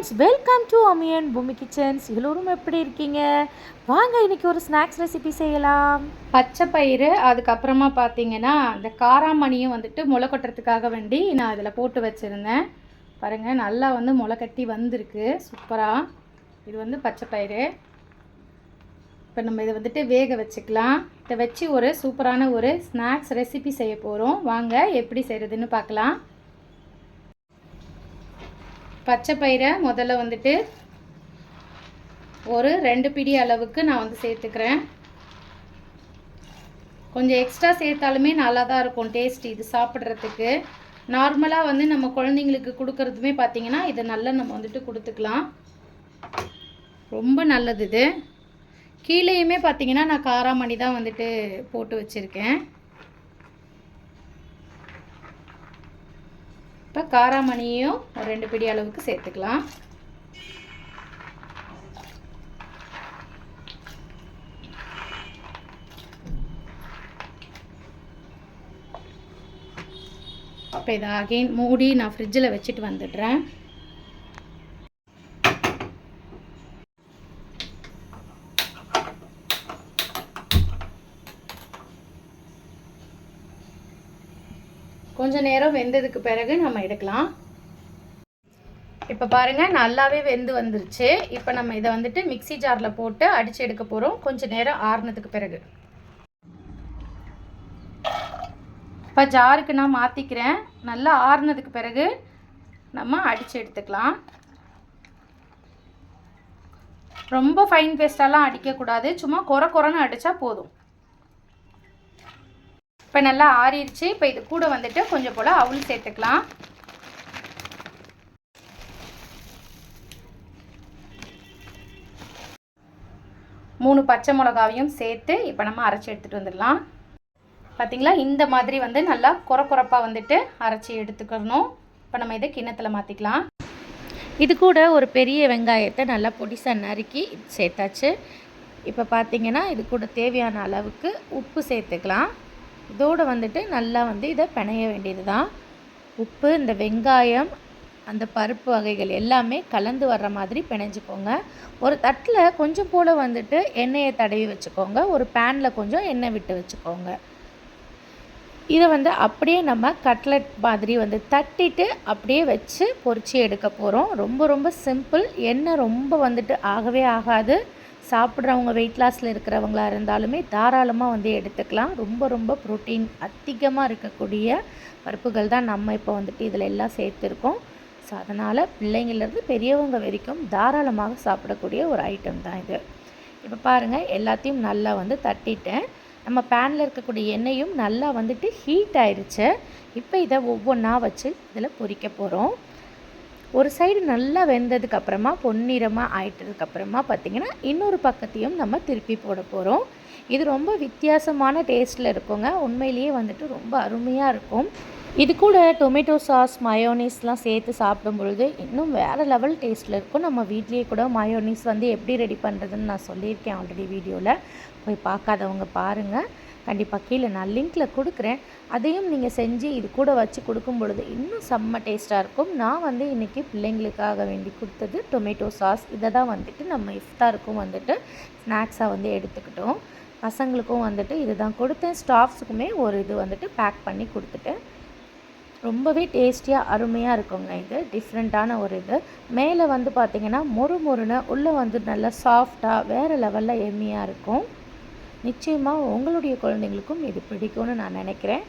Friends, welcome to அமியன் பூமி kitchens. எல்லோரும் எப்படி இருக்கீங்க? வாங்க இன்றைக்கி ஒரு ஸ்நாக்ஸ் ரெசிபி செய்யலாம். பச்சை பயிறு, அதுக்கப்புறமா பார்த்தீங்கன்னா இந்த காராமணியும் வந்துட்டு முளை கொட்டுறதுக்காக வேண்டி நான் இதில் போட்டு வச்சுருந்தேன். பாருங்கள், நல்லா முளை கட்டி வந்திருக்கு சூப்பராக. இது பச்சை பயிறு. இப்போ நம்ம இதை வேக வச்சுக்கலாம். இதை வச்சு ஒரு சூப்பரான ஒரு ஸ்நாக்ஸ் ரெசிபி செய்ய போகிறோம். வாங்க எப்படி செய்கிறதுன்னு பார்க்கலாம். பச்சை பயிரை முதல்ல ஒரு 2 பிடி அளவுக்கு நான் சேர்த்துக்கிறேன். கொஞ்சம் எக்ஸ்ட்ரா சேர்த்தாலுமே நல்லா தான் இருக்கும் டேஸ்ட் இது சாப்பிட்றதுக்கு. நார்மலாக நம்ம குழந்தைங்களுக்கு கொடுக்கறதுமே பார்த்திங்கன்னா இதை நல்லா நம்ம கொடுத்துக்கலாம். ரொம்ப நல்லது இது. கீழேயுமே பார்த்திங்கன்னா நான் காராமணி தான் போட்டு வச்சுருக்கேன். இப்போ காராமணியும் ஒரு 2 பிடி அளவுக்கு சேர்த்துக்கலாம். இப்போ இதை அகைன் மூடி நான் ஃப்ரிட்ஜில் வச்சுட்டு வந்துடுறேன். கொஞ்ச நேரம் வெந்ததுக்கு பிறகு நம்ம எடுக்கலாம். இப்போ பாருங்கள், நல்லாவே வெந்து வந்துருச்சு. இப்போ நம்ம இதை மிக்ஸி ஜாரில் போட்டு அடித்து எடுக்க போகிறோம். கொஞ்சம் நேரம் ஆறுனதுக்கு பிறகு. இப்போ ஜாருக்கு நான் மாற்றிக்கிறேன். நல்லா ஆறுனதுக்கு பிறகு நம்ம அடித்து எடுத்துக்கலாம். ரொம்ப ஃபைன் பேஸ்டெல்லாம் அடிக்கக்கூடாது, சும்மா குறைன்னு அடித்தா போதும். இப்போ நல்லா ஆறிடுச்சு. இப்போ இது கூட கொஞ்சம் போல் அவுள் சேர்த்துக்கலாம். மூணு பச்சை மிளகாவையும் சேர்த்து இப்போ நம்ம அரைச்சி எடுத்துகிட்டு வந்துடலாம். பார்த்திங்களா, இந்த மாதிரி நல்லா குறைப்பாக அரைச்சி எடுத்துக்கணும். இப்போ நம்ம இதை கிண்ணத்தில் மாற்றிக்கலாம். இது கூட ஒரு பெரிய வெங்காயத்தை நல்லா பொடிசாக நறுக்கி சேர்த்தாச்சு. இப்போ பார்த்திங்கன்னா இது கூட தேவையான அளவுக்கு உப்பு சேர்த்துக்கலாம். இதோடு நல்லா இதை பிணைய வேண்டியது தான். உப்பு, இந்த வெங்காயம், அந்த பருப்பு வகைகள் எல்லாமே கலந்து வர்ற மாதிரி பிணைஞ்சிக்கோங்க. ஒரு தட்டில் கொஞ்சம் போல் எண்ணெயை தடவி வச்சுக்கோங்க. ஒரு பேனில் கொஞ்சம் எண்ணெய் விட்டு வச்சுக்கோங்க. இதை அப்படியே நம்ம கட்லெட் மாதிரி தட்டிட்டு அப்படியே வச்சு பொரிச்சு எடுக்க போகிறோம். ரொம்ப சிம்பிள். எண்ணெய் ரொம்ப ஆகவே ஆகாது. சாப்பிட்றவங்க வெயிட் லாஸில் இருக்கிறவங்களாக இருந்தாலுமே தாராளமாக எடுத்துக்கலாம். ரொம்ப ப்ரோட்டீன் அதிகமாக இருக்கக்கூடிய பருப்புகள் தான் நம்ம இப்போ இதில் எல்லாம் சேர்த்துருக்கோம். ஸோ அதனால் பிள்ளைங்கள்லேருந்து பெரியவங்க வரைக்கும் தாராளமாக சாப்பிடக்கூடிய ஒரு ஐட்டம் தான் இது. இப்போ பாருங்கள், எல்லாத்தையும் நல்லா தட்டிட்டேன். நம்ம பேனில் இருக்கக்கூடிய எண்ணெயும் நல்லா ஹீட் ஆயிடுச்சு. இப்போ இதை ஒவ்வொன்றா வச்சு இதில் பொரிக்க போகிறோம். ஒரு சைடு நல்லா வெந்ததுக்கப்புறமா பொன்னிறமாக ஆயிட்டதுக்கப்புறமா பார்த்திங்கன்னா இன்னொரு பக்கத்தையும் நம்ம திருப்பி போட போகிறோம். இது ரொம்ப வித்தியாசமான டேஸ்ட்டில் இருக்குங்க. உண்மையிலேயே ரொம்ப அருமையாக இருக்கும். இது கூட டொமேட்டோ சாஸ், மயோனீஸ்லாம் சேர்த்து சாப்பிடும் பொழுது இன்னும் வேறு லெவல் டேஸ்ட்டில் இருக்கும். நம்ம வீட்லேயே கூட மயோனீஸ் எப்படி ரெடி பண்ணுறதுன்னு நான் சொல்லியிருக்கேன் ஆல்ரெடி வீடியோவில். போய் பார்க்காதவங்க பாருங்கள். கண்டிப்பாக கீழே நான் லிங்க்கில் கொடுக்குறேன். அதையும் நீங்கள் செஞ்சு இது கூட வச்சு கொடுக்கும் பொழுது இன்னும் செம்ம டேஸ்ட்டாக இருக்கும். நான் இன்றைக்கி பிள்ளைங்களுக்காக வேண்டி கொடுத்தது டொமேட்டோ சாஸ். இதை தான் நம்ம இஃப்தாருக்கும் ஸ்நாக்ஸாக எடுத்துக்கிட்டோம். பசங்களுக்கும் இது தான் கொடுத்தேன். ஸ்டாஃப்ஸுக்குமே ஒரு இது பேக் பண்ணி கொடுத்துட்டேன். ரொம்பவே டேஸ்டியாக அருமையாக இருக்குங்க. இது டிஃப்ரெண்ட்டான ஒரு இது. மேலே பார்த்திங்கன்னா மொறுன்னு, உள்ளே நல்லா சாஃப்டாக வேறு லெவலில் எம்மியாக இருக்கும். நிச்சயமாக உங்களுடைய குழந்தைங்களுக்கும் இது பிடிக்கும்னு நான் நினைக்கிறேன்.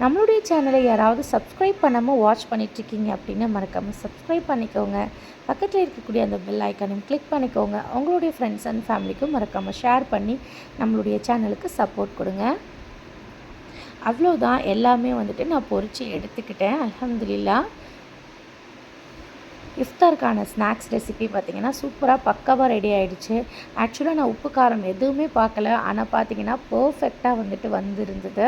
நம்மளுடைய சேனலை யாராவது சப்ஸ்கிரைப் பண்ணாமல் வாட்ச் பண்ணிகிட்ருக்கீங்க அப்படின்னா மறக்காமல் சப்ஸ்கிரைப் பண்ணிக்கோங்க. பக்கத்தில் இருக்கக்கூடிய அந்த பெல் ஐக்கானையும் கிளிக் பண்ணிக்கோங்க. உங்களுடைய ஃப்ரெண்ட்ஸ் அண்ட் ஃபேமிலிக்கும் மறக்காமல் ஷேர் பண்ணி நம்மளுடைய சேனலுக்கு சப்போர்ட் கொடுங்க. அவ்வளோதான், எல்லாமே நான் பொரித்து எடுத்துக்கிட்டேன். அல்ஹம்துலில்லாஹ். இஃப்தாருக்கான ஸ்நாக்ஸ் ரெசிபி பார்த்திங்கன்னா சூப்பராக பக்காவாக ரெடி ஆகிடுச்சு. ஆக்சுவலாக நான் உப்பு காரம் எதுவுமே பார்க்கல. ஆனால் பார்த்திங்கன்னா பர்ஃபெக்டாக வந்திருந்தது.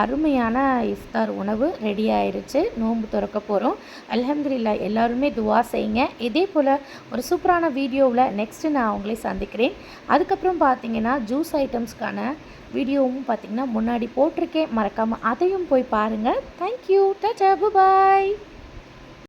அருமையான இஃப்தார் உணவு ரெடி ஆயிடுச்சு. நோன்பு திறக்க போகிறோம். அல்ஹம்துலில்லாஹ். எல்லாருமே துவா செய்யுங்க. இதே போல் ஒரு சூப்பரான வீடியோவில் நெக்ஸ்ட்டு நான் உங்களை சந்திக்கிறேன். அதுக்கப்புறம் பார்த்திங்கன்னா ஜூஸ் ஐட்டம்ஸ்க்கான வீடியோவும் பார்த்திங்கன்னா முன்னாடி போட்டிருக்கேன். மறக்காமல் அதையும் போய் பாருங்கள். தேங்க்யூ. டாடா, பாய்.